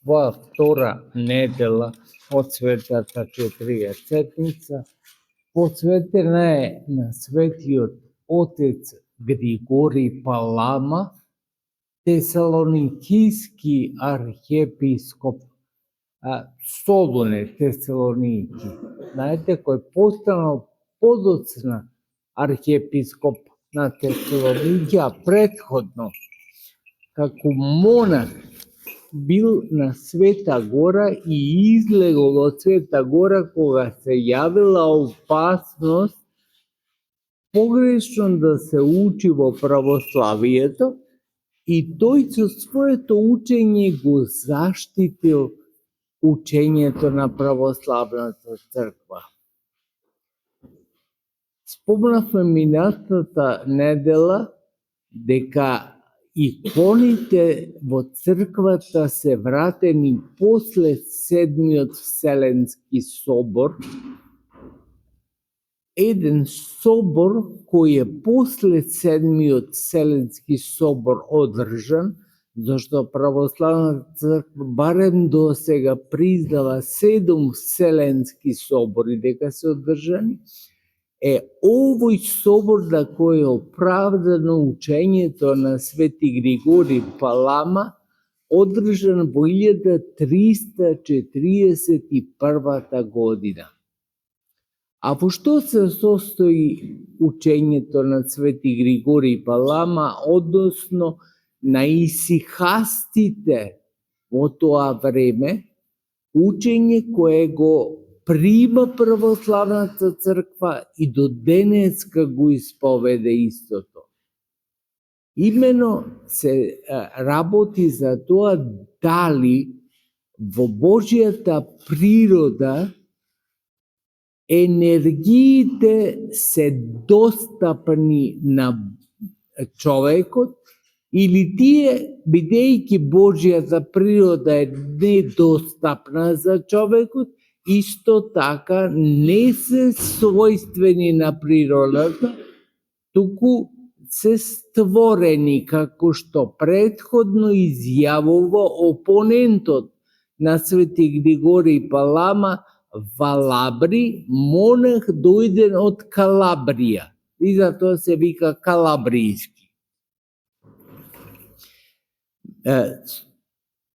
Во втора недела од Светата Четириесетница посветена е на светиот отец Григорий Палама, тесалоникиски архиепископ, Солуне Тесалоники. Знаете, кој постанал подоцна архиепископ на Тесалоники, а претходно како монах бил на Света Гора и излегол од Света Гора кога се јавила опасност погрешно да се учи во православието, и тој со своето учење го заштитил учењето на православната црква. Спомнавме минатата недела дека иконите во црквата се вратени после Седмиот Вселенски собор, еден собор кој е после Седмиот Вселенски собор одржан, зашто православната црква барем до сега признава 7 Вселенски собори дека се одржани, е овој собор на кој е оправдано учењето на Свети Григорий Палама, одржан во 1341 година. А во што се состои учењето на Свети Григорий Палама, односно на исихастите во тоа време, учење кое го прима православната црква и до денеска го исповеда истото. Имено се работи за тоа дали во Божјата природа енергиите се достапни на човекот, или тие, бидејќи Божјата природа е недостапна за човекот, исто така не се својствени на природата, туку се створени, како што претходно изјавува опонентот на Свети Григорий Палама, Валабри, монах дојден од Калабрија, и затоа се вика калабријски.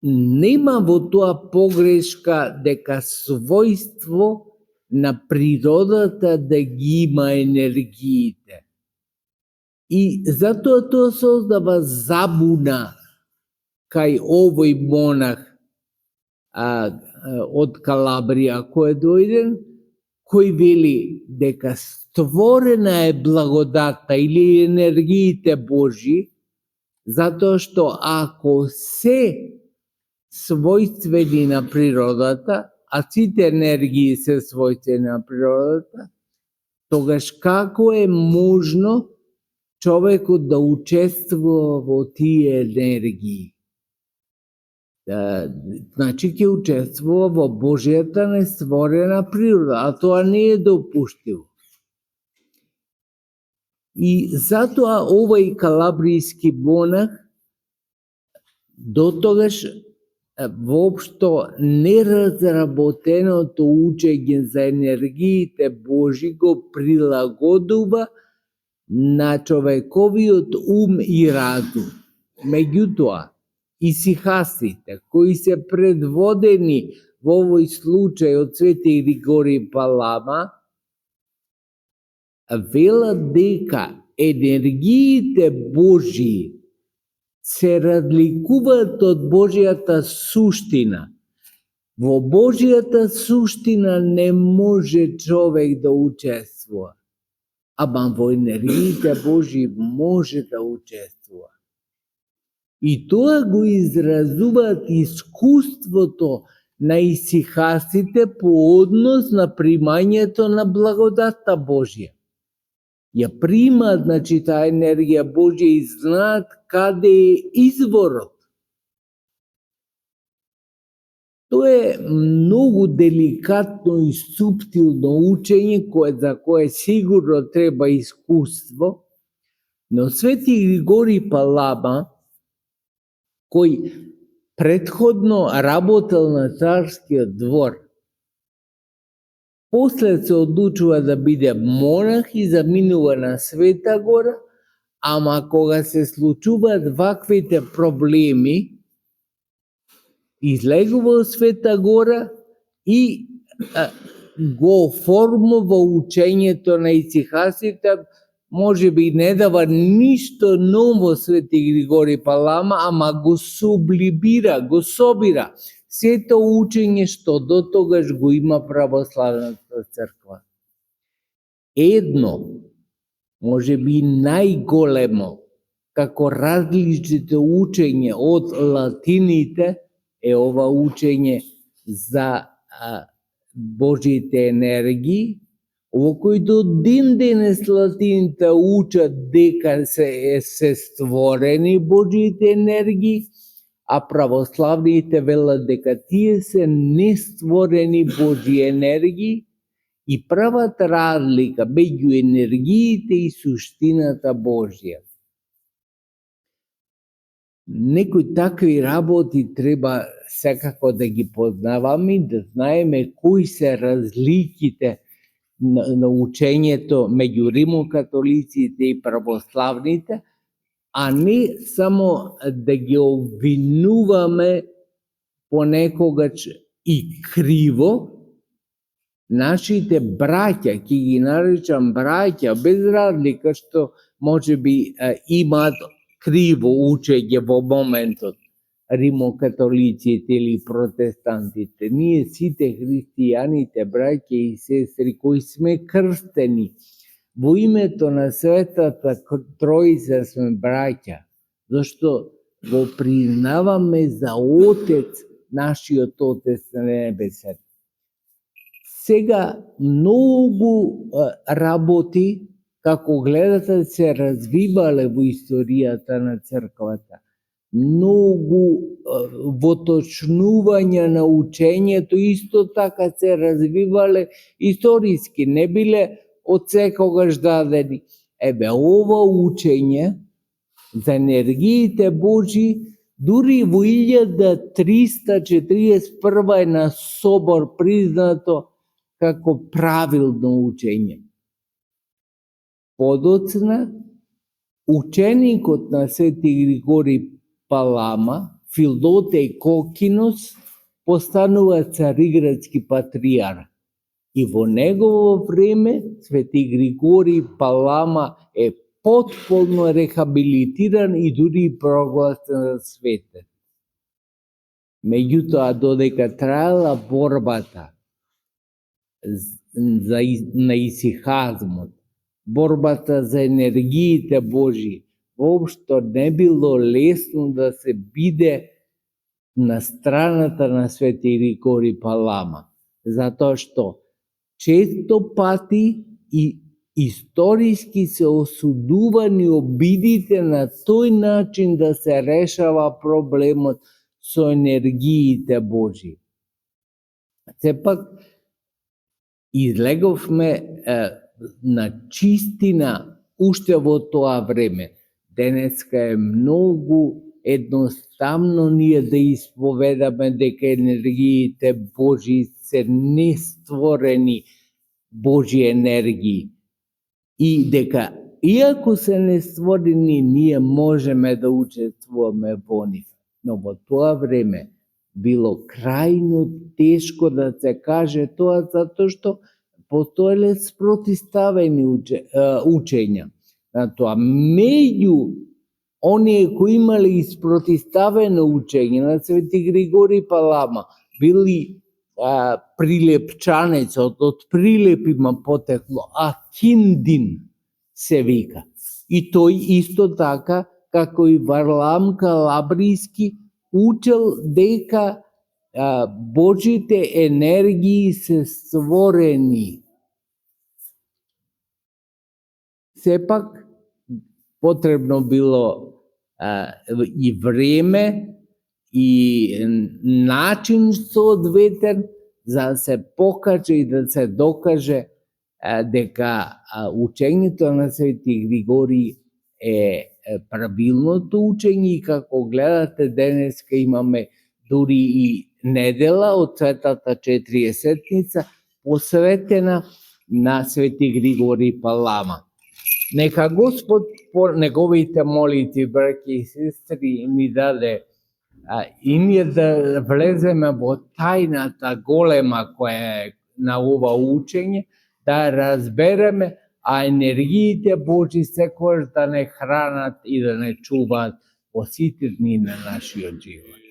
Нема во тоа погрешка дека својство на природата да ги има енергиите. И затоа тоа создава забуна кај овој монах од Калабрија кој е дојден, кој вели дека створена е благодата или енергиите Божји, затоа што ако се својствени на природата, а сите енергии се својствени на природата, тогаш како е можно човекот да учествува во тие енергии? Значи ќе учествува во Божјата нестворена природа, а тоа не е допуштиво. И затоа овој калабријски монах дотогаш воопшто неразработеното учење за енергиите Божи го прилагодува на човековиот ум и разум. Меѓутоа, исихастите, кои се предводени во овој случај од Свети Григорий Палама, велат дека енергиите Божии се разликуваат од Божјата суштина. Во Божјата суштина не може човек да учествува, ама во енергиите Божии може да учествува. И тоа го изразуваат искуството на исихастите по однос на примањето на благодатта Божја. Ја примаат, значи, таа енергија Божја и знаат каде е изворот. Тоа е многу деликатно и суптилно учење, за кое сигурно треба искуство, но Свети Григорий Палама, кој Претходно работел на царскиот двор. После се одлучува да биде монах и заминува на Света Гора, ама кога се случуваат ваквите проблеми, излегува од Света Гора и го оформува учењето на исихасите, може би не дава ништо ново Свети Григори Палама, ама го сублимира, го собира сето учење што до тогаш го има православната црква. Едно, може би најголемо, како различните учење од латините, е ова учење за Божите енергии, во кој до ден денес латините учат дека се створени Божите енергии, а православните велат дека тие се нестворени Божи енергии и прават разлика меѓу енергиите и суштината Божја. Некои такви работи треба секако да ги познаваме и да знаеме кои се разликите на учењето меѓу римокатолиците и православните, а не само да ги обвинуваме понекогаш и криво нашите браќа, ќе ги наречам браќа, без разлика што може би имаат криво учење во моментот, римокатолиците или протестантите. Ние сите христијаните, браќа и сестри, кои сме крстени во името на Светата Троица, сме браќа, зашто го признаваме за Отец, нашиот Отец на небесен. Сега многу работи, како гледате, се развивале во историјата на црквата. Многу воточнувања на учењето исто така се развивале историски, не биле од секогаш дадени. Ова учење за енергиите Божи дури во 1341 е на собор признато како правилно учење. Подоцна, ученикот на Свети Григори Палама, Филдотеј Кокинос, постанува цариградски патриарх. И во негово време Свети Григори Палама е потполно рехабилитиран и дури прогласен за светен. Меѓутоа, додека траела борбата на исихазмот, борбата за енергиите Божи, воопшто не било лесно да се биде на страната на Свети Григори Палама, затоа што често пати и историски се осудувани обидите на тој начин да се решава проблемот со енергиите Божи. Сепак, излеговме на чистина уште во тоа време. Денеска е многу едноставно ние да исповедаме дека енергиите Божи се нестворени Божи енергии и дека иако се нестворени, ние можеме да учествуваме во нив. Но во тоа време било крајно тешко да се каже тоа, затоа што постоеле спротиставени учења. Затоа, меѓу оние кои имале испротиставено учење на Свети Григори Палама, били прилепчанецот, од прилеп има потекло, Акиндин се вика. И тој исто така, како и Варлам Калабријски, учел дека Божите енергии се створени. Сепак, потребно било и време, и начин соодветен за да се покаже и да се докаже дека учењето на Свети Григори е правилното учење и како гледате денеска имаме дури и недела од Светата Четириесетница, посветена на Свети Григори Палама. Нека Господ по неговите молитви, браќи и сестри, ми даде и ние да влеземе во тајната голема која е на ова учење, да разбереме, а енергиите Божи секојаш да не хранат и да не чуваат во сите дни на нашиот живот.